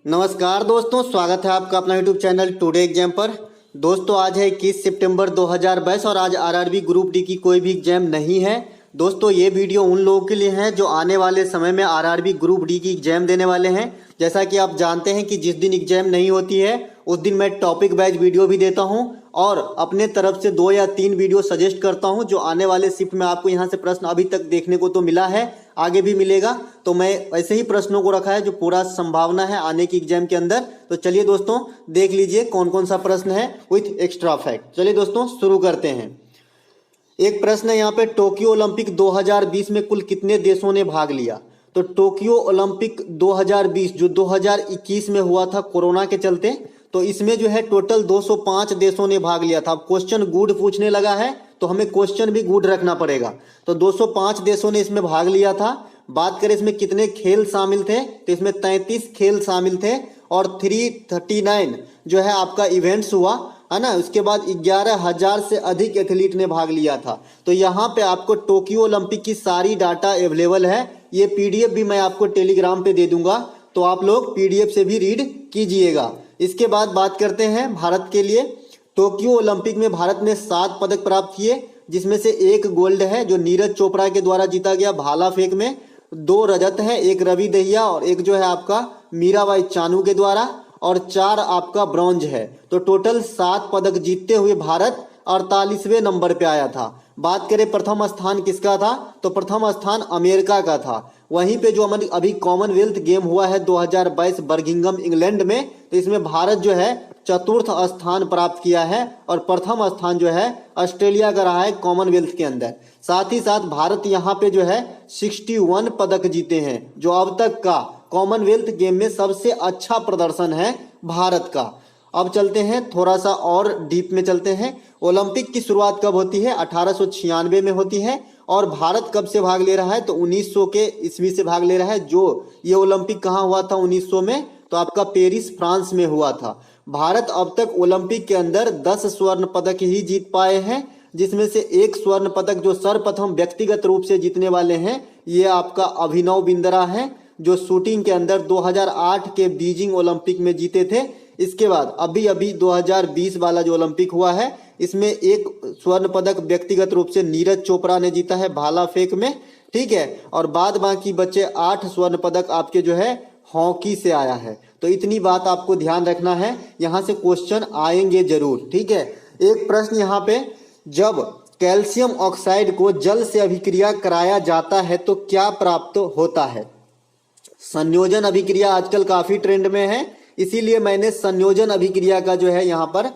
नमस्कार दोस्तों, स्वागत है आपका अपना यूट्यूब चैनल टुडे एग्जाम पर। दोस्तों आज है 21 सितंबर 2022 और आज आरआरबी ग्रुप डी की कोई भी एग्जाम नहीं है। दोस्तों ये वीडियो उन लोगों के लिए है जो आने वाले समय में आरआरबी ग्रुप डी की एग्जाम देने वाले हैं। जैसा कि आप जानते हैं कि जिस दिन एग्जाम नहीं होती है उस दिन मैं टॉपिक वाइज वीडियो भी देता हूं और अपने तरफ से 2 या 3 वीडियो सजेस्ट करता हूं जो आने वाले शिफ्ट में आपको यहां से प्रश्न अभी तक देखने को तो मिला है, आगे भी मिलेगा। तो मैं ऐसे ही प्रश्नों को रखा है जो पूरा संभावना है आने की एग्जाम के अंदर। तो चलिए दोस्तों देख लीजिए कौन कौन सा प्रश्न है विथ एक्स्ट्रा फैक्ट। चलिए दोस्तों शुरू करते हैं। एक प्रश्न है यहाँ पे, टोक्यो ओलंपिक 2020 में कुल कितने देशों ने भाग लिया? तो टोक्यो ओलंपिक 2020 जो 2021 में हुआ था कोरोना के चलते, तो इसमें जो है टोटल 205 देशों ने भाग लिया था। अब क्वेश्चन गुड पूछने लगा है तो हमें क्वेश्चन भी गुड रखना पड़ेगा। तो 205 देशों ने इसमें भाग लिया था। बात करें इसमें कितने खेल शामिल थे, तो इसमें 33 खेल शामिल थे और 339 जो है आपका इवेंट्स हुआ है ना। उसके बाद 11,000 से अधिक एथलीट ने भाग लिया था। तो यहाँ पे आपको टोक्यो ओलंपिक की सारी डाटा अवेलेबल है। ये पीडीएफ भी मैं आपको टेलीग्राम पे दे दूंगा, तो आप लोग पीडीएफ से भी रीड कीजिएगा। इसके बाद बात करते हैं भारत के लिए। टोक्यो ओलंपिक में भारत ने 7 पदक प्राप्त किए, जिसमें से 1 गोल्ड है जो नीरज चोपड़ा के द्वारा जीता गया भाला फेंक में, 2 रजत है, 1 रवि दहिया और 1 जो है आपका मीराबाई चानू के द्वारा, और 4 आपका ब्रॉन्ज है। तो टोटल 7 पदक जीतते हुए भारत 48वें नंबर पे आया था। बात करें प्रथम स्थान किसका था, तो प्रथम स्थान अमेरिका का था। वहीं पे जो अभी कॉमनवेल्थ गेम हुआ है 2022 बर्मिंघम इंग्लैंड में, तो इसमें भारत जो है 4th स्थान प्राप्त किया है और प्रथम स्थान जो है ऑस्ट्रेलिया का रहा है कॉमनवेल्थ के अंदर। साथ ही साथ भारत यहाँ पे जो है 61 पदक जीते हैं, जो अब तक का कॉमनवेल्थ गेम में सबसे अच्छा प्रदर्शन है भारत का। अब चलते हैं थोड़ा सा और डीप में चलते हैं। ओलंपिक की शुरुआत कब होती है? 1896 में होती है। और भारत कब से भाग ले रहा है? तो 1900 के ईस्वी से भाग ले रहा है। जो ये ओलंपिक कहाँ हुआ था 1900 में? तो आपका पेरिस फ्रांस में हुआ था। भारत अब तक ओलंपिक के अंदर 10 स्वर्ण पदक ही जीत पाए हैं, जिसमें से 1 स्वर्ण पदक जो सर्वप्रथम व्यक्तिगत रूप से जीतने वाले हैं ये आपका अभिनव बिंद्रा है, जो शूटिंग के अंदर 2008 के बीजिंग ओलंपिक में जीते थे। इसके बाद अभी 2020 वाला जो ओलंपिक हुआ है इसमें 1 स्वर्ण पदक व्यक्तिगत रूप से नीरज चोपड़ा ने जीता है भाला फेंक में, ठीक है। और बाद बाकी बचे 8 स्वर्ण पदक आपके जो है हॉकी से आया है। तो इतनी बात आपको ध्यान रखना है, यहां से क्वेश्चन आएंगे जरूर, ठीक है। एक प्रश्न यहाँ पे, जब कैल्शियम ऑक्साइड को जल से अभिक्रिया कराया जाता है तो क्या प्राप्त होता है? संयोजन अभिक्रिया आजकल काफी ट्रेंड में है, इसीलिए मैंने संयोजन अभिक्रिया का जो है यहाँ पर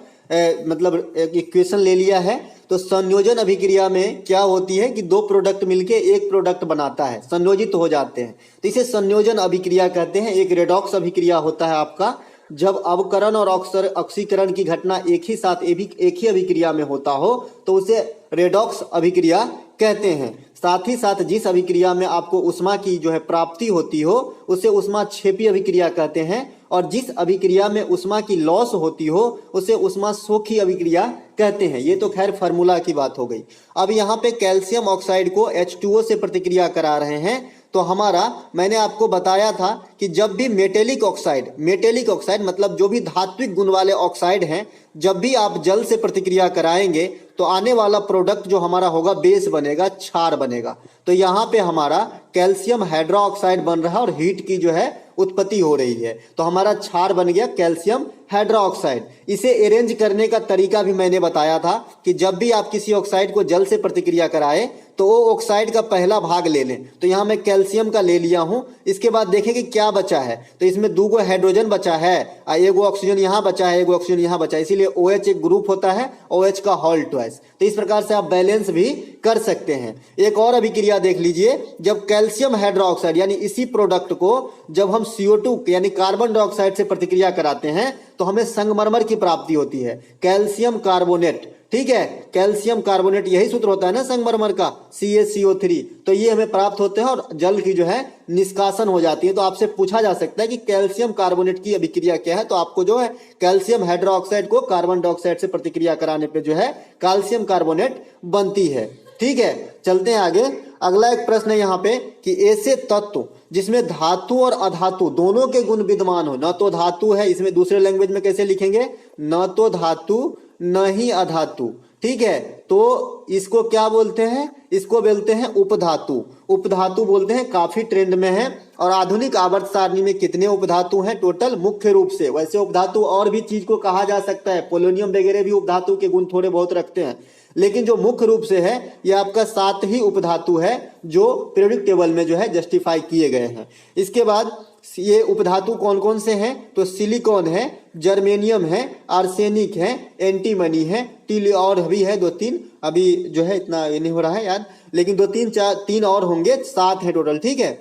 मतलब एक इक्वेशन ले लिया है। तो संयोजन अभिक्रिया में क्या होती है कि 2 प्रोडक्ट मिलके एक प्रोडक्ट बनाता है, संयोजित हो जाते हैं, तो इसे संयोजन अभिक्रिया कहते हैं। एक रेडॉक्स अभिक्रिया होता है आपका, जब अवकरण और ऑक्सीकरण की घटना एक ही साथ एक ही अभिक्रिया में होता हो तो उसे रेडॉक्स अभिक्रिया कहते हैं। साथ ही साथ जिस अभिक्रिया में आपको उष्मा की जो है प्राप्ति होती हो उसे उष्माक्षेपी अभिक्रिया कहते हैं, और जिस अभिक्रिया में उष्मा की लॉस होती हो उसे उष्माशोखी अभिक्रिया कहते हैं। ये तो खैर फार्मूला की बात हो गई। अब यहाँ पे कैल्शियम ऑक्साइड को H2O से प्रतिक्रिया करा रहे हैं, तो हमारा मैंने आपको बताया था कि जब भी मेटेलिक ऑक्साइड मतलब जो भी धात्विक गुण वाले ऑक्साइड हैं, जब भी आप जल से प्रतिक्रिया कराएंगे तो आने वाला प्रोडक्ट जो हमारा होगा बेस बनेगा, क्षार बनेगा। तो यहाँ पे हमारा कैल्शियम हाइड्रोक्साइड बन रहा है और हीट की जो है उत्पत्ति हो रही है, तो हमारा क्षार बन गया कैल्शियम हाइड्रोक्साइड। इसे अरेंज करने का तरीका भी मैंने बताया था कि जब भी आप किसी ऑक्साइड को जल से प्रतिक्रिया कराएं तो वो ऑक्साइड का पहला भाग ले लें। तो यहाँ मैं कैल्शियम का ले लिया हूं। इसके बाद देखें कि क्या बचा है, तो इसमें 2 हाइड्रोजन बचा है, 1 ऑक्सीजन यहाँ बचा है, 1 ऑक्सीजन यहाँ बचा है, इसीलिए OH एक ग्रुप होता है, OH का होल ट्वाइस। तो इस प्रकार से आप बैलेंस भी कर सकते हैं। एक और अभिक्रिया देख लीजिए, जब कैल्शियम हाइड्रोक्साइड यानी इसी प्रोडक्ट को जब हम CO2 यानी कार्बन डाइऑक्साइड से प्रतिक्रिया कराते हैं तो हमें संगमरमर की प्राप्ति होती है, कैल्शियम कार्बोनेट, ठीक है। कैल्शियम कार्बोनेट यही सूत्र होता है ना संगमरमर का, CaCO3। तो ये हमें प्राप्त होते हैं और जल की जो है निष्कासन हो जाती है। तो आपसे पूछा जा सकता है कि कैल्शियम कार्बोनेट की अभिक्रिया क्या है, तो आपको जो है कैल्शियम हाइड्रोक्साइड को कार्बन डाइऑक्साइड से प्रतिक्रिया कराने पे जो है कैल्शियम कार्बोनेट बनती है, ठीक है। चलते हैं आगे। अगला एक प्रश्न है यहाँ पे कि ऐसे तत्व जिसमें धातु और अधातु दोनों के गुण विद्यमान हो, न तो धातु है, इसमें दूसरे लैंग्वेज में कैसे लिखेंगे, न तो धातु न ही अधातु, ठीक है, तो इसको क्या बोलते हैं, इसको बोलते हैं उपधातु, उपधातु बोलते हैं, काफी ट्रेंड में है। और आधुनिक आवर्त सारणी में कितने उपधातु हैं टोटल, मुख्य रूप से, वैसे उपधातु और भी चीज को कहा जा सकता है, पोलोनियम वगैरह भी उपधातु के गुण थोड़े बहुत रखते हैं, लेकिन जो मुख्य रूप से है ये आपका 7 ही उपधातु है जो पीरियोडिक टेबल में जो है जस्टिफाई किए गए हैं। इसके बाद ये उपधातु कौन कौन से हैं, तो सिलिकॉन है, जर्मेनियम है, आर्सेनिक है, एंटीमनी है, टीली और भी है 2-3, अभी जो है इतना ये नहीं हो रहा है याद, लेकिन 2-3 और होंगे, 7 है टोटल, ठीक है।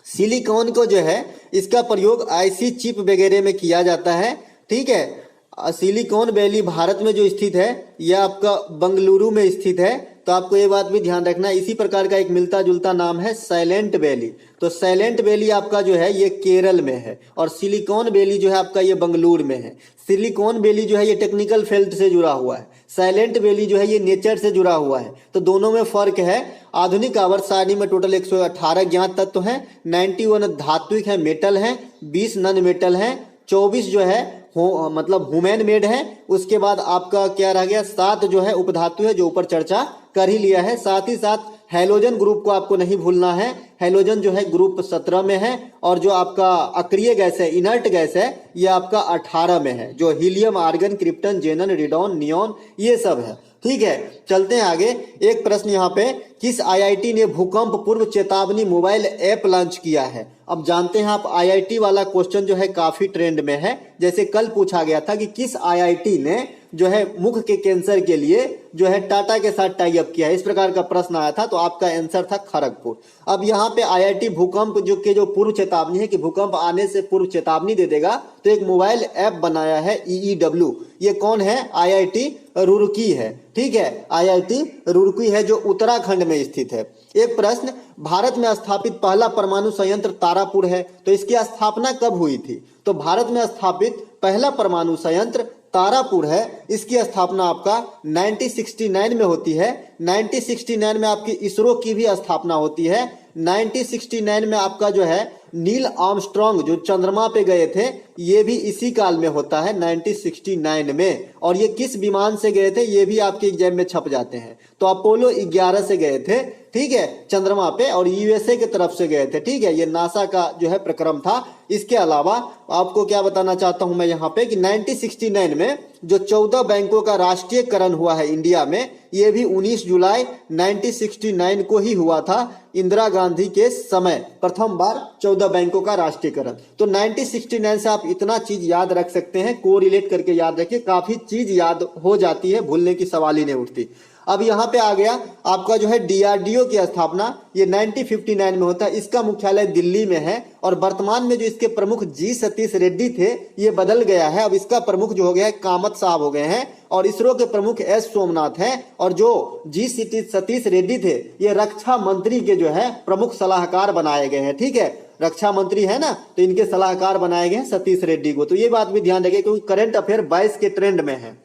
सिलिकॉन को जो है इसका प्रयोग आईसी चिप वगैरह में किया जाता है, ठीक है। सिलिकॉन वैली भारत में जो स्थित है यह आपका बंगलुरु में स्थित है, तो आपको ये बात भी ध्यान रखना है। इसी प्रकार का एक मिलता जुलता नाम है साइलेंट वैली, तो साइलेंट वैली आपका जो है ये केरल में है और सिलिकॉन वैली जो है आपका ये बंगलुरु में है। सिलिकॉन वैली जो है ये टेक्निकल फील्ड से जुड़ा हुआ है, साइलेंट वैली जो है ये नेचर से जुड़ा हुआ है, तो दोनों में फर्क है। आधुनिक आवर्त सारणी में टोटल 118 ज्ञात तत्व हैं, 91 धात्विक है, मेटल है, 20 नॉन मेटल है, 24 जो है मतलब ह्यूमन मेड है। उसके बाद आपका क्या रह गया, 7 जो है उपधातु है, जो ऊपर चर्चा कर ही लिया है। साथ ही साथ हैलोजन ग्रुप को आपको नहीं भूलना है, हैलोजन जो है ग्रुप 17 में है, और जो आपका अक्रिय गैस है, इनर्ट गैस है, ये आपका 18 में है, जो helium, argon, krypton, जेनन, radon, neon ये सब है, ठीक है। चलते हैं आगे। एक प्रश्न यहाँ पे, किस आईआईटी ने भूकंप पूर्व चेतावनी मोबाइल ऐप लॉन्च किया है। अब जानते हैं आप आईआईटी वाला क्वेश्चन जो है काफी ट्रेंड में है, जैसे कल पूछा गया था कि किस आईआईटी ने जो है मुख के कैंसर के लिए जो है टाटा के साथ टाई अप किया है, इस प्रकार का प्रश्न आया था, तो आपका आंसर था खड़गपुर। अब यहाँ पे आईआईटी भूकंप जो पूर्व चेतावनी है कि भूकंप आने से पूर्व चेतावनी दे देगा, तो एक मोबाइल ऐप बनाया है EEW। ये कौन है, आईआईटी रुड़की है, ठीक है, आईआईटी रुड़की है जो उत्तराखंड में स्थित है। एक प्रश्न, भारत में स्थापित पहला परमाणु संयंत्र तारापुर है, तो इसकी स्थापना कब हुई थी, तो भारत में स्थापित पहला परमाणु संयंत्र तारापुर है। इसकी स्थापना आपका 1969 में होती है। 1969 में आपकी इसरो की भी स्थापना होती है। 1969 में आपका जो है नील आर्मस्ट्रॉन्ग जो चंद्रमा पे गए थे, ये भी इसी काल में होता है 1969 में। और ये किस विमान से गए थे, ये भी आपके एग्जाम में छप जाते हैं। तो अपोलो 11 से गए थे, ठीक है, चंद्रमा पे, और यूएसए की तरफ से गए थे, ठीक है, ये नासा का जो है प्रक्रम था। इसके अलावा आपको क्या बताना चाहता हूं मैं यहाँ पे कि 1969 में जो 14 बैंकों का राष्ट्रीयकरण हुआ है इंडिया में, ये भी 19 जुलाई 1969 को ही हुआ था, इंदिरा गांधी के समय प्रथम बार 14 बैंकों का राष्ट्रीयकरण। तो 1969 से आप इतना चीज याद रख सकते हैं, कोरिलेट करके याद रखिए, काफी चीज याद हो जाती है, भूलने की सवाल ही नहीं उठती। अब यहाँ पे आ गया आपका जो है डीआरडीओ की स्थापना, ये 1959 में होता है। इसका मुख्यालय दिल्ली में है, और वर्तमान में जो इसके प्रमुख जी सतीश रेड्डी थे, ये बदल गया है, अब इसका प्रमुख जो हो गया है कामत साहब हो गए हैं, और इसरो के प्रमुख एस सोमनाथ हैं, और जो जी सतीश रेड्डी थे ये रक्षा मंत्री के जो है प्रमुख सलाहकार बनाए गए हैं, ठीक है, रक्षा मंत्री है ना, तो इनके सलाहकार बनाए गए हैं सतीश रेड्डी को। तो ये बात भी ध्यान रखिए क्योंकि करंट अफेयर 22 के ट्रेंड में है।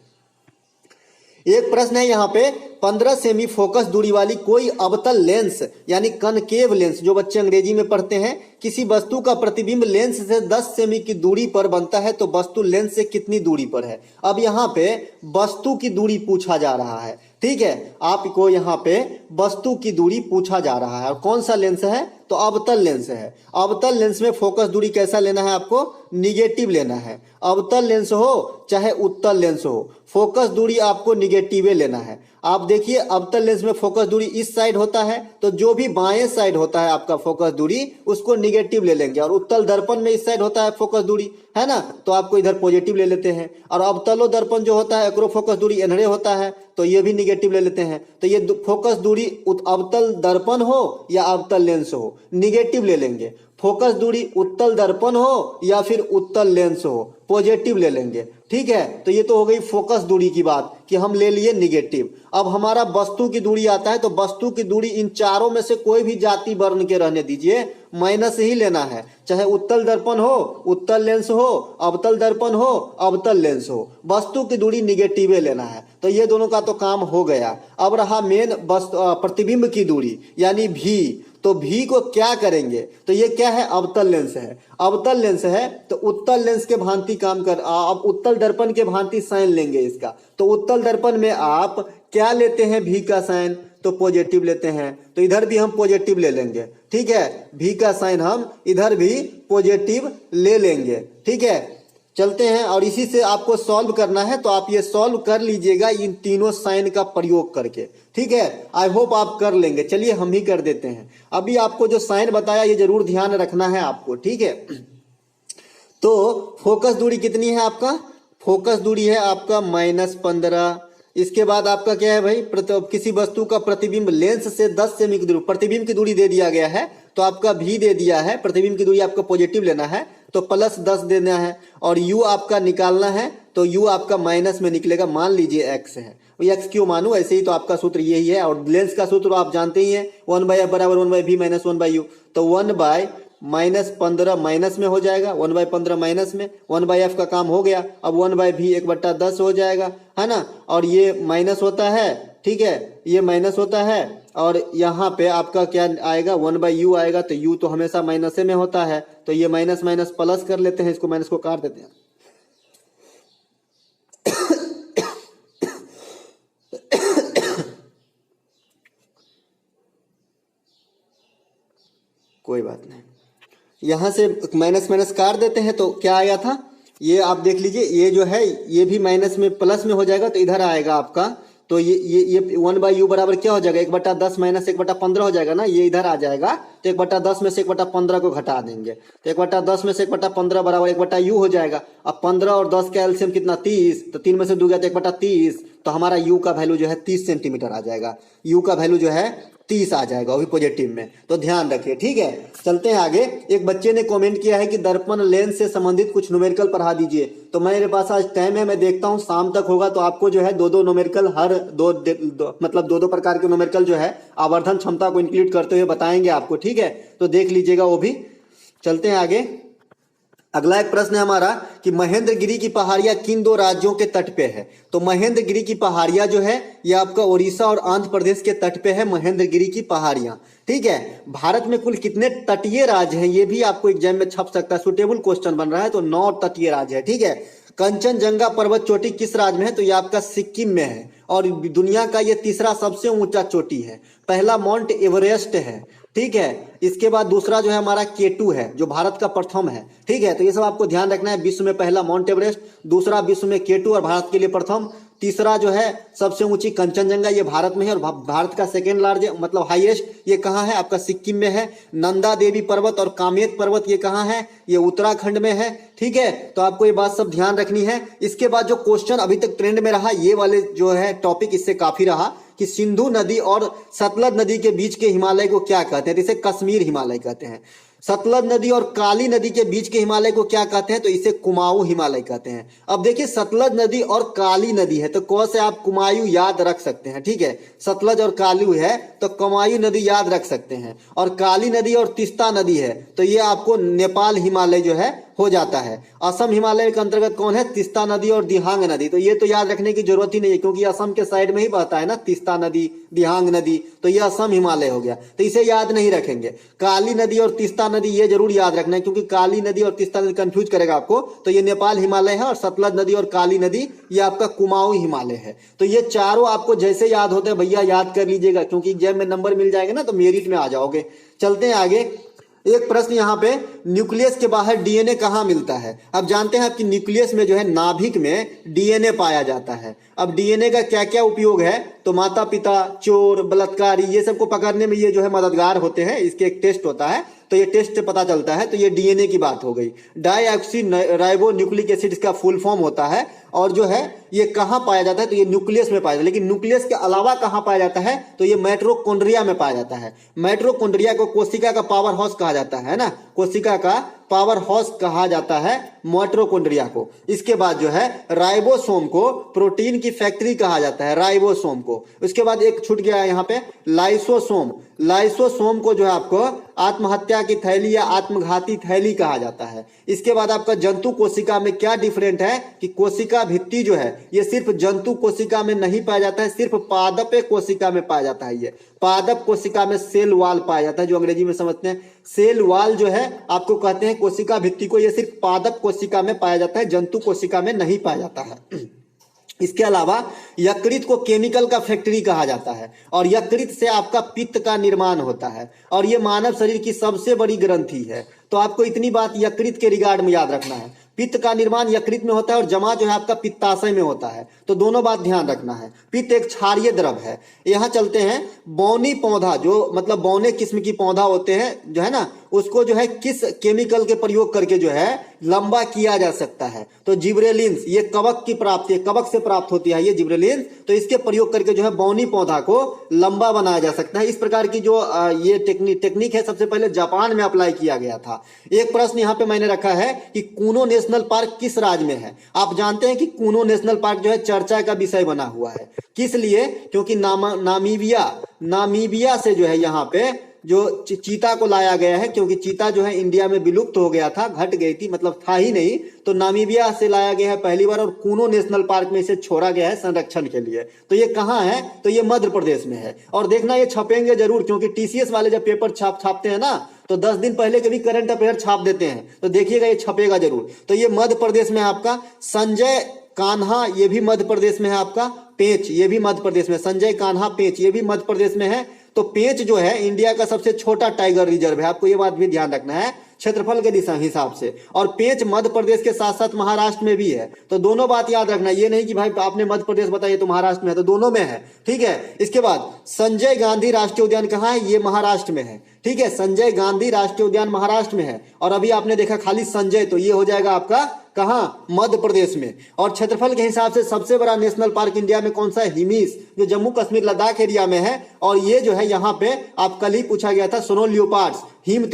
एक प्रश्न है यहाँ पे, 15 सेमी फोकस दूरी वाली कोई अवतल लेंस यानी कनकेव लेंस, जो बच्चे अंग्रेजी में पढ़ते हैं, किसी वस्तु का प्रतिबिंब लेंस से 10 सेमी की दूरी पर बनता है, तो वस्तु लेंस से कितनी दूरी पर है। अब यहाँ पे वस्तु की दूरी पूछा जा रहा है, ठीक है, आपको यहाँ पे वस्तु की दूरी पूछा जा रहा है, और कौन सा लेंस है, तो अवतल लेंस है। अवतल लेंस में फोकस दूरी कैसा लेना है, आपको निगेटिव लेना है। अवतल लेंस हो चाहे उत्तल लेंस हो, फोकस दूरी आपको निगेटिव लेना है। आप देखिए अवतल लेंस में फोकस दूरी इस साइड होता है, तो जो भी बाएं साइड होता है आपका फोकस दूरी उसको निगेटिव ले लेंगे, और उत्तल दर्पण में इस साइड होता है फोकस दूरी, है ना, तो आपको इधर पॉजिटिव ले लेते हैं। और अवतलो दर्पण जो होता है एकरो फोकस दूरी एनरे होता है, तो ये भी निगेटिव ले लेते हैं। तो ये फोकस दूरी अवतल दर्पण हो या अवतल लेंस हो, निगेटिव ले लेंगे। फोकस दूरी उत्तल दर्पण हो या फिर उत्तल लेंस हो, पॉजिटिव ले लेंगे, ठीक है। तो ये तो हो गई फोकस दूरी की बात कि हम ले लिए निगेटिव। अब हमारा वस्तु की दूरी आता है, तो वस्तु की दूरी इन चारों में से कोई भी जाति वर्ण के रहने दीजिए, माइनस ही लेना है, चाहे उत्तल दर्पण हो, उत्तल लेंस हो, अवतल दर्पण हो, अवतल लेंस हो, वस्तु की दूरी निगेटिव लेना है। तो ये दोनों का तो काम हो गया। अब रहा मेन प्रतिबिंब की दूरी यानी भी। तो भी को क्या करेंगे, तो ये क्या है, अवतल लेंस है। अवतल लेंस है तो उत्तल लेंस के भांति काम कर, अब उत्तल दर्पण के भांति साइन लेंगे इसका। तो उत्तल दर्पण में आप क्या लेते हैं, भी का साइन, तो पॉजिटिव लेते हैं। तो इधर भी हम पॉजिटिव ले लेंगे, ठीक है, भी का साइन हम इधर भी पॉजिटिव ले लेंगे, ठीक है। चलते हैं और इसी से आपको सॉल्व करना है, तो आप ये सॉल्व कर लीजिएगा इन तीनों साइन का प्रयोग करके, ठीक है। आई होप आप कर लेंगे। चलिए हम ही कर देते हैं। अभी आपको जो साइन बताया ये जरूर ध्यान रखना है आपको, ठीक है। तो फोकस दूरी कितनी है आपका, फोकस दूरी है आपका -15। इसके बाद आपका क्या है भाई, किसी वस्तु का प्रतिबिंब लेंस से 10 सेमी की दूरी, प्रतिबिंब की दूरी दे दिया गया है तो आपका भी दे दिया है, प्रतिबिंब की दूरी आपका पॉजिटिव लेना है तो +10 देना है। और u आपका निकालना है तो u आपका माइनस में निकलेगा, मान लीजिए x है, x क्यों मानू, ऐसे ही तो आपका सूत्र यही है। और लेंस का सूत्र आप जानते ही हैं, 1/f बराबर 1/v माइनस 1/u। तो 1/-15 माइनस में हो जाएगा, 1/15 माइनस में, 1/f का काम हो गया। अब 1/v 1/10 हो जाएगा, है ना। और ये माइनस होता है, ठीक है, ये माइनस होता है। और यहाँ पे आपका क्या आएगा, 1/u आएगा। तो u तो हमेशा माइनस में होता है, तो ये माइनस माइनस प्लस कर लेते हैं, इसको माइनस को काट देते हैं। कोई बात नहीं, यहाँ से माइनस माइनस काट देते हैं तो क्या आया था, ये आप देख लीजिए, ये जो है ये भी माइनस में प्लस में हो जाएगा तो इधर आएगा आपका। तो ये 1/u बराबर क्या हो जाएगा, 1/10 माइनस 1/15 हो जाएगा ना, ये इधर आ जाएगा। तो 1/10 में से 1/15 को घटा देंगे, तो 1/10 में से 1/15 बराबर 1/u हो जाएगा। अब 15 और 10 का एलसीएम कितना, 30, तो 3 में से 2 गया तो 1/30, तो हमारा u का वैल्यू जो है 30 सेंटीमीटर आ जाएगा। u का वैल्यू जो है 30 आ जाएगा, वो भी पॉजिटिव में, तो ध्यान रखिए, ठीक है। चलते हैं आगे। एक बच्चे ने कमेंट किया है कि दर्पण लेंस से संबंधित कुछ न्यूमेरिकल पढ़ा दीजिए। तो मेरे पास आज टाइम है, मैं देखता हूँ शाम तक होगा तो आपको जो है दो न्यूमेरिकल, हर मतलब दो प्रकार के न्यूमेरिकल जो है आवर्धन क्षमता को इंक्लूड करते हुए बताएंगे आपको, ठीक है। तो देख लीजिएगा वो भी। चलते हैं आगे। अगला एक प्रश्न है हमारा कि महेंद्रगिरी की पहाड़ियां किन दो राज्यों के तट पे है। तो महेंद्रगिरी की पहाड़ियां जो है ये आपका उड़ीसा और आंध्र प्रदेश के तट पे है, महेंद्रगिरी की पहाड़ियां, ठीक है। भारत में कुल कितने तटीय राज्य हैं, ये भी आपको एग्जाम में छप सकता है, सुटेबल क्वेश्चन बन रहा है। तो 9 तटीय राज्य है, ठीक है। कंचनजंगा पर्वत चोटी किस राज्य में है, तो ये आपका सिक्किम में है। और दुनिया का ये तीसरा सबसे ऊंचा चोटी है, पहला माउंट एवरेस्ट है, ठीक है। इसके बाद दूसरा जो है हमारा K2 है, जो भारत का प्रथम है, ठीक है। तो ये सब आपको ध्यान रखना है, विश्व में पहला माउंट एवरेस्ट, दूसरा विश्व में K2 और भारत के लिए प्रथम, तीसरा जो है सबसे ऊंची कंचनजंगा, ये भारत में है। और भारत का सेकेंड लार्जेस्ट मतलब हाईएस्ट ये कहाँ है, आपका सिक्किम में है। नंदा देवी पर्वत और कामेत पर्वत ये कहाँ है, ये उत्तराखंड में है, ठीक है। तो आपको ये बात सब ध्यान रखनी है। इसके बाद जो क्वेश्चन अभी तक ट्रेंड में रहा, ये वाले जो है टॉपिक इससे काफी रहा कि सिंधु नदी और सतलज नदी के बीच के हिमालय को क्या कहते हैं, तो इसे कश्मीर हिमालय कहते हैं। सतलज नदी और काली नदी के बीच के हिमालय को क्या कहते हैं, तो इसे कुमाऊं हिमालय कहते हैं। अब देखिए सतलज नदी और काली नदी है, तो कौन से आप कुमायूं याद रख सकते हैं, ठीक है। सतलज और काली है तो कुमायूं नदी याद रख सकते हैं। और काली नदी और तीस्ता नदी है तो ये आपको नेपाल हिमालय जो है हो जाता है। असम हिमालय के अंतर्गत कौन है, तीस्ता नदी और दिहांग नदी। तो ये तो याद रखने की जरूरत ही नहीं है, क्योंकि असम के साइड में ही बहता है ना तीस्ता नदी, दिहांग नदी, तो ये असम हिमालय हो गया, तो इसे याद नहीं रखेंगे। काली नदी और तीस्ता नदी ये जरूर याद रखना है, क्योंकि काली नदी और तीस्ता नदी कंफ्यूज करेगा आपको। तो ये नेपाल हिमालय है, और सतलज नदी और काली नदी ये आपका कुमाऊं हिमालय है। तो ये चारों आपको जैसे याद होते हैं भैया याद कर लीजिएगा, क्योंकि एग्जाम में नंबर मिल जाएंगे ना तो मेरिट में आ जाओगे। चलते हैं आगे। एक प्रश्न यहाँ पे, न्यूक्लियस के बाहर डीएनए कहाँ मिलता है। अब जानते हैं आपकी न्यूक्लियस में जो है नाभिक में डीएनए पाया जाता है। अब डीएनए का क्या क्या उपयोग है, तो माता पिता, चोर, बलात्कारी, ये सबको पकड़ने में ये जो है मददगार होते हैं। इसके एक टेस्ट होता है, तो ये टेस्ट से पता चलता है। तो ये डीएनए की बात हो गई। डाईऑक्सी राइबो न्यूक्लिक एसिड इसका फुल फॉर्म होता है। और जो है ये कहाँ पाया जाता है, तो ये न्यूक्लियस में पाया जाता है। लेकिन न्यूक्लियस के अलावा कहाँ पाया जाता है, तो ये माइटोकॉन्ड्रिया में पाया जाता है। माइटोकॉन्ड्रिया को कोशिका का पावर हाउस कहा जाता है ना, कोशिका का पावर हाउस कहा जाता है माइटोकॉन्ड्रिया को। इसके बाद जो है राइबोसोम को प्रोटीन की फैक्ट्री कहा जाता है, राइबोसोम को। उसके बाद एक छूट गया है यहाँ पे, लाइसोसोम। लाइसोसोम को जो है आपको आत्महत्या की थैली या आत्मघाती थैली कहा जाता है। इसके बाद आपका जंतु कोशिका में क्या डिफरेंट है कि कोशिका भित्ति जो है ये सिर्फ जंतु कोशिका में नहीं पाया जाता है, सिर्फ पादप कोशिका में पाया जाता है। ये पादप कोशिका में सेल वाल पाया जाता है, जो अंग्रेजी में समझते हैं सेल वाल जो है आपको कहते हैं कोशिका भित्ति को, ये सिर्फ पादप कोशिका में पाया जाता है, जंतु कोशिका में नहीं पाया जाता है। इसके अलावा यकृत को केमिकल का फैक्ट्री कहा जाता है और यकृत से आपका पित्त का निर्माण होता है और ये मानव शरीर की सबसे बड़ी ग्रंथि है। तो आपको इतनी बात यकृत के रिगार्ड में याद रखना है, पित्त का निर्माण यकृत में होता है और जमा जो है आपका पित्ताशय में होता है। तो दोनों बात ध्यान रखना है। पित्त एक क्षारीय द्रव है। यहाँ चलते हैं, बौनी पौधा जो मतलब बौने किस्म की पौधा होते हैं जो है ना, उसको जो है किस केमिकल के प्रयोग करके जो है लंबा किया जा सकता है, तो जिब्रेलिन्स। ये कवक की प्राप्ति, कवक से प्राप्त होती है ये जिब्रेलिन्स, तो इसके प्रयोग करके जो है बौनी पौधा को लंबा बनाया जा सकता है। इस प्रकार की जो ये टेक्निक है सबसे पहले जापान में अप्लाई किया गया था। एक प्रश्न यहाँ पे मैंने रखा है कि कूनो नेशनल पार्क किस राज्य में है। आप जानते हैं कि कूनो नेशनल पार्क जो है चर्चा का विषय बना हुआ है, किस लिए, क्योंकि नामीबिया से जो है यहाँ पे जो चीता को लाया गया है, क्योंकि चीता जो है इंडिया में विलुप्त हो गया था, घट गई थी, मतलब था ही नहीं, तो नामीबिया से लाया गया है पहली बार और कूनो नेशनल पार्क में इसे छोड़ा गया है संरक्षण के लिए। तो ये कहाँ है, तो ये मध्य प्रदेश में है। और देखना ये छपेंगे जरूर, क्योंकि टीसीएस वाले जब पेपर छापते हैं ना तो 10 दिन पहले के भी करंट अफेयर छाप देते हैं, तो देखिएगा ये छपेगा जरूर। तो ये मध्य प्रदेश में है आपका। संजय कान्हा ये भी मध्य प्रदेश में है आपका। पेंच ये भी मध्य प्रदेश में, संजय कान्हा पेंच ये भी मध्य प्रदेश में है। तो पेंच जो है इंडिया का सबसे छोटा टाइगर रिजर्व है, आपको ये बात भी ध्यान रखना है क्षेत्रफल के हिसाब से। और पेंच मध्य प्रदेश के साथ साथ महाराष्ट्र में भी है, तो दोनों बात याद रखना। ये नहीं कि भाई आपने मध्य प्रदेश बताया तो महाराष्ट्र में है, तो दोनों में है, ठीक है। इसके बाद संजय गांधी राष्ट्रीय उद्यान कहाँ है, ये महाराष्ट्र में है, ठीक है। संजय गांधी राष्ट्रीय उद्यान महाराष्ट्र में है। और अभी आपने देखा खाली संजय, तो ये हो जाएगा आपका कहाँ, मध्य प्रदेश में। और क्षेत्रफल के हिसाब से सबसे बड़ा नेशनल पार्क इंडिया में कौन सा है, हिमीस, जो जम्मू कश्मीर लद्दाख एरिया में है। और ये जो है यहाँ पे आप कल ही पूछा गया था, स्नो लियोपार्ड्स, हिम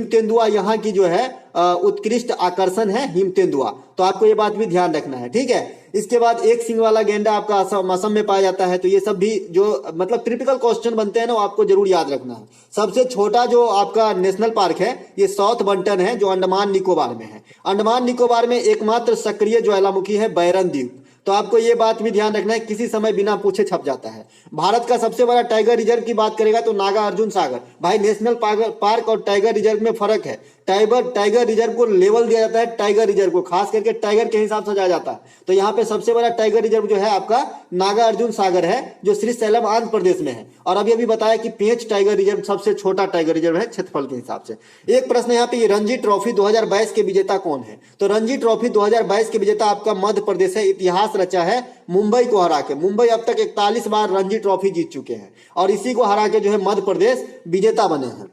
तेंदुआ यहाँ की जो है उत्कृष्ट आकर्षण है, हिम तेंदुआ। तो आपको ये बात भी ध्यान रखना है, ठीक है। इसके बाद एक सिंग वाला गेंडा आपका असम में पाया जाता है। तो ये सब भी जो मतलब ट्रिपिकल क्वेश्चन बनते हैं ना, वो आपको जरूर याद रखना है। सबसे छोटा जो आपका नेशनल पार्क है ये साउथ बंटन है, जो अंडमान निकोबार में है। अंडमान निकोबार में एकमात्र सक्रिय ज्वालामुखी है बैरन द्वीप। तो आपको ये बात भी ध्यान रखना है, किसी समय बिना पूछे छप जाता है। भारत का सबसे बड़ा टाइगर रिजर्व की बात करेगा तो नागार्जुन सागर। भाई नेशनल पार्क और टाइगर रिजर्व में फर्क है। टाइगर रिजर्व को लेवल दिया जाता है, टाइगर रिजर्व को खास करके टाइगर के हिसाब से जाया जाता है। तो यहाँ पे सबसे बड़ा टाइगर रिजर्व जो है आपका नागार्जुन सागर है, जो श्रीशैलम आंध्र प्रदेश में है। और अभी बताया कि पेंच टाइगर रिजर्व सबसे छोटा टाइगर रिजर्व है क्षेत्रफल के हिसाब से। एक प्रश्न यहाँ पे, ये रणजी ट्रॉफी 2022 के विजेता कौन है। तो रणजी ट्रॉफी 2022 के विजेता आपका मध्य प्रदेश है। इतिहास रचा है मुंबई को हरा के। मुंबई अब तक 41 बार रणजी ट्रॉफी जीत चुके हैं और इसी को हरा के जो है मध्य प्रदेश विजेता बने हैं।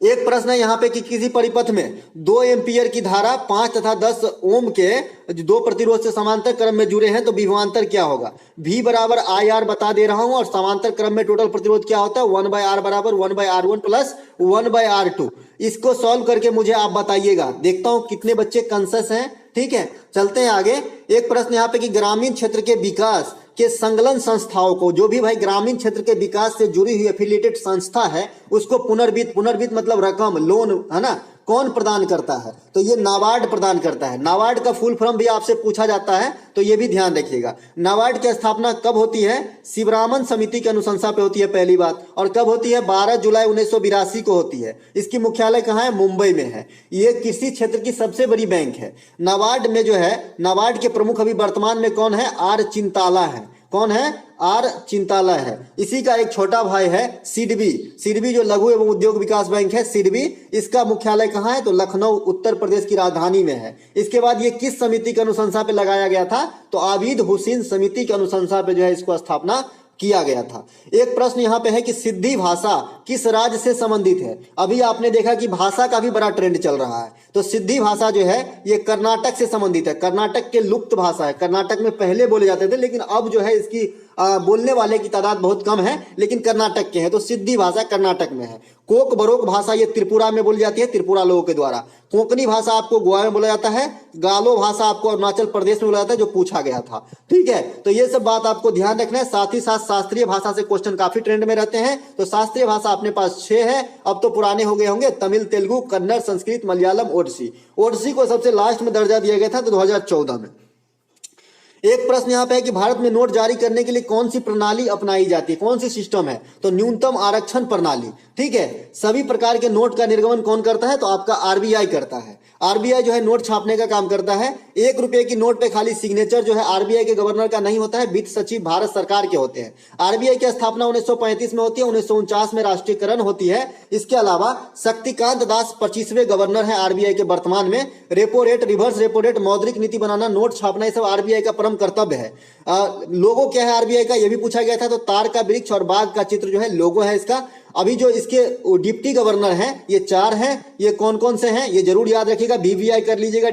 एक प्रश्न है यहाँ पे कि किसी परिपथ में 2 एम्पियर की धारा 5 तथा 10 ओम के दो प्रतिरोध से समांतर क्रम में जुड़े हैं, तो विभवांतर क्या होगा। V बराबर IR बता दे रहा हूं और समांतर क्रम में टोटल प्रतिरोध क्या होता है, 1/R बराबर 1/R1 प्लस 1/R2। इसको सॉल्व करके मुझे आप बताइएगा, देखता हूं कितने बच्चे कंसस हैं, ठीक है। चलते हैं आगे। एक प्रश्न यहाँ पे कि ग्रामीण क्षेत्र के विकास के संलग्न संस्थाओं को, जो भी भाई ग्रामीण क्षेत्र के विकास से जुड़ी हुई एफिलिएटेड संस्था है, उसको पुनर्वित्त मतलब रकम, लोन है ना, कौन प्रदान करता है, तो ये नाबार्ड प्रदान करता है। नाबार्ड का फुल फॉर्म भी आपसे पूछा जाता है, तो ये भी ध्यान रखिएगा। नाबार्ड की स्थापना कब होती है, शिवरामन समिति की अनुशंसा पे होती है पहली बात। और कब होती है, 12 जुलाई 1982 को होती है। इसकी मुख्यालय कहाँ है, मुंबई में है। ये कृषि क्षेत्र की सबसे बड़ी बैंक है। नाबार्ड में जो है, नाबार्ड के प्रमुख अभी वर्तमान में कौन है, आर चिंताला है। कौन है, आर चिंताला है। इसी का एक छोटा भाई है सिडबी जो लघु एवं उद्योग विकास बैंक है, सिडबी। इसका मुख्यालय कहाँ है, तो लखनऊ उत्तर प्रदेश की राजधानी में है। इसके बाद ये किस समिति की अनुशंसा पे लगाया गया था, तो आबिद हुसैन समिति की अनुशंसा पे जो है इसको स्थापना किया गया था। एक प्रश्न यहाँ पे है कि सिद्धि भाषा किस राज्य से संबंधित है। अभी आपने देखा कि भाषा का भी बड़ा ट्रेंड चल रहा है, तो सिद्धि भाषा जो है ये कर्नाटक से संबंधित है। कर्नाटक के लुप्त भाषा है। कर्नाटक में पहले बोले जाते थे, लेकिन अब जो है इसकी बोलने वाले की तादाद बहुत कम है, लेकिन कर्नाटक के हैं, तो सिद्धि भाषा कर्नाटक में है। कोक बरोक भाषा ये त्रिपुरा में बोली जाती है, त्रिपुरा लोगों के द्वारा। कोंकणी भाषा आपको गोवा में बोला जाता है। गालो भाषा आपको अरुणाचल प्रदेश में बोला जाता है, जो पूछा गया था। ठीक है, तो ये सब बात आपको ध्यान रखना है। साथ ही साथ शास्त्रीय भाषा से क्वेश्चन काफी ट्रेंड में रहते हैं, तो शास्त्रीय भाषा अपने पास 6 है। अब तो पुराने हो गए होंगे, तमिल, तेलुगु, कन्नड़, संस्कृत, मलयालम, ओडिसी। ओडिसी को सबसे लास्ट में दर्जा दिया गया था, तो 2014 में। एक प्रश्न यहाँ पे है कि भारत में नोट जारी करने के लिए कौन सी प्रणाली अपनाई जाती है, कौन सी सिस्टम है। तो न्यूनतम आरक्षण प्रणाली। ठीक है, सभी प्रकार के नोट का निर्गमन कौन करता है, तो आपका आरबीआई करता है। आरबीआई जो है नोट छापने का काम करता है। 1 रुपए की नोट पे खाली सिग्नेचर जो है आरबीआई के गवर्नर का नहीं होता है, वित्त सचिव भारत सरकार के होते हैं। आरबीआई की स्थापना 1935 में होती है, 1949 में राष्ट्रीयकरण होती है। इसके अलावा शक्तिकांत दास 25वें गवर्नर है आरबीआई के वर्तमान में। Repo rate, reverse repo rate, मौद्रिक नीति बनाना, नोट छापना, ये सब आरबीआई का परम कर्तव्य है। लोगो क्या है आरबीआई का, यह भी पूछा गया था। तो तार का वृक्ष और बाघ का चित्र जो है लोगो है इसका। अभी जो इसके डिप्टी गवर्नर हैं ये 4 हैं। ये कौन कौन से हैं ये जरूर याद रखिएगा, बीवीआई कर लीजिएगा।